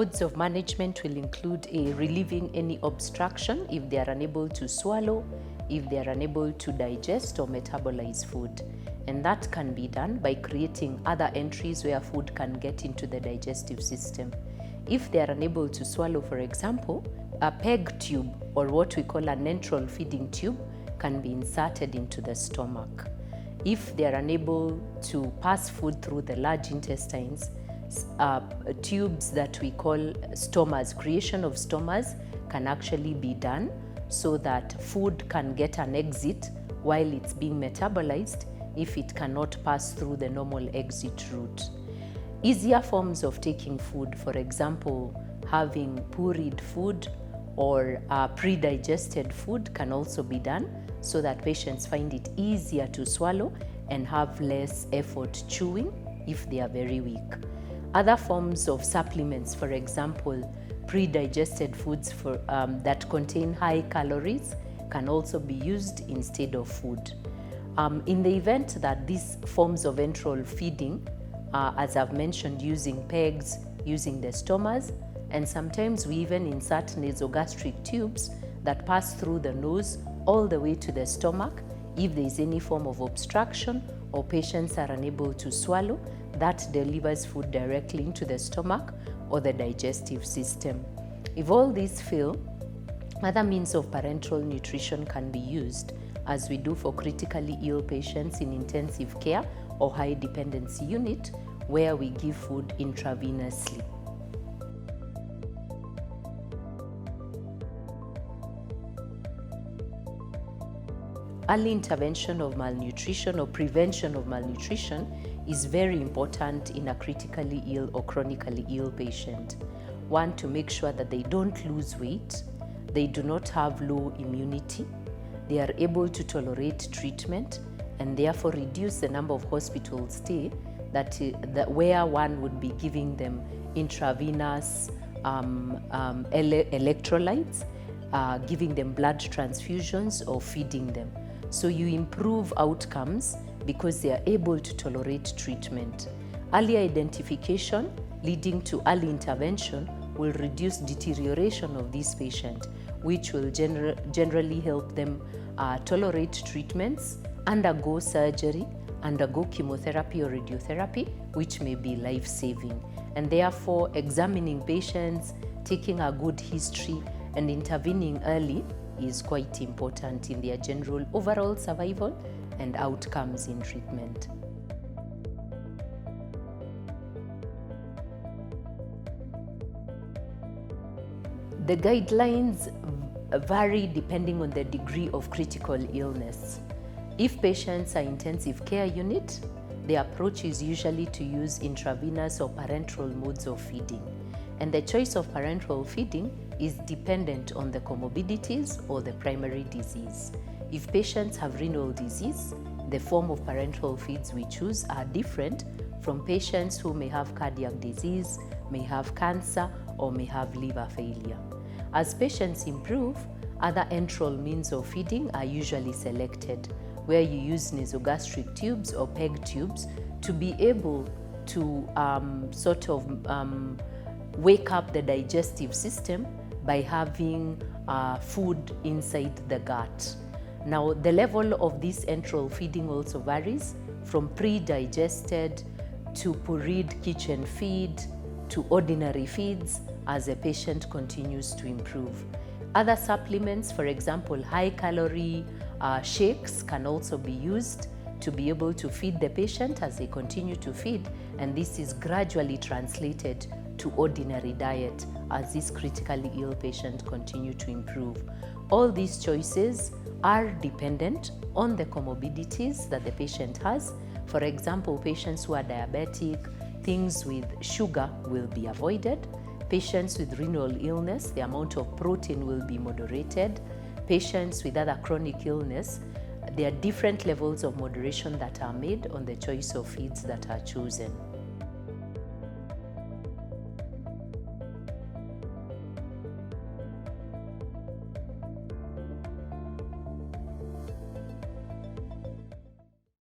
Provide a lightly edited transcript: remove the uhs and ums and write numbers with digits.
modes of management will include relieving any obstruction if they are unable to swallow, if they are unable to digest or metabolize food. And that can be done by creating other entries where food can get into the digestive system. If they are unable to swallow, for example, a PEG tube, or what we call an enteral feeding tube, can be inserted into the stomach. If they are unable to pass food through the large intestines, tubes that we call stomas, creation of stomas, can actually be done so that food can get an exit while it's being metabolized if it cannot pass through the normal exit route. Easier forms of taking food, for example, having pureed food or pre-digested food, can also be done so that patients find it easier to swallow and have less effort chewing if they are very weak. Other forms of supplements, for example, pre-digested foods that contain high calories, can also be used instead of food. In the event that these forms of enteral feeding, as I've mentioned, using PEGs, using the stomas, and sometimes we even insert nasogastric tubes that pass through the nose all the way to the stomach. If there is any form of obstruction or patients are unable to swallow, that delivers food directly into the stomach or the digestive system. If all these fail, other means of parenteral nutrition can be used, as we do for critically ill patients in intensive care or high dependency unit, where we give food intravenously. Early intervention of malnutrition or prevention of malnutrition is very important in a critically ill or chronically ill patient. One, to make sure that they don't lose weight, they do not have low immunity, they are able to tolerate treatment, and therefore reduce the number of hospital stay where one would be giving them intravenous electrolytes, giving them blood transfusions, or feeding them. So you improve outcomes because they are able to tolerate treatment. Early identification leading to early intervention will reduce deterioration of this patient, which will generally help them tolerate treatments, undergo surgery, undergo chemotherapy or radiotherapy, which may be life-saving. And therefore, examining patients, taking a good history, and intervening early is quite important in their general overall survival and outcomes in treatment. The guidelines vary depending on the degree of critical illness. If patients are intensive care unit, the approach is usually to use intravenous or parenteral modes of feeding. And the choice of parenteral feeding is dependent on the comorbidities or the primary disease. If patients have renal disease, the form of parenteral feeds we choose are different from patients who may have cardiac disease, may have cancer, or may have liver failure. As patients improve, other enteral means of feeding are usually selected, where you use nasogastric tubes or PEG tubes to be able to wake up the digestive system by having food inside the gut. Now, the level of this enteral feeding also varies from pre-digested to pureed kitchen feed to ordinary feeds as a patient continues to improve. Other supplements, for example, high-calorie shakes, can also be used to be able to feed the patient as they continue to feed, and this is gradually translated to ordinary diet as this critically ill patient continue to improve. All these choices are dependent on the comorbidities that the patient has. For example, patients who are diabetic, things with sugar will be avoided. Patients with renal illness, the amount of protein will be moderated. Patients with other chronic illness, there are different levels of moderation that are made on the choice of feeds that are chosen.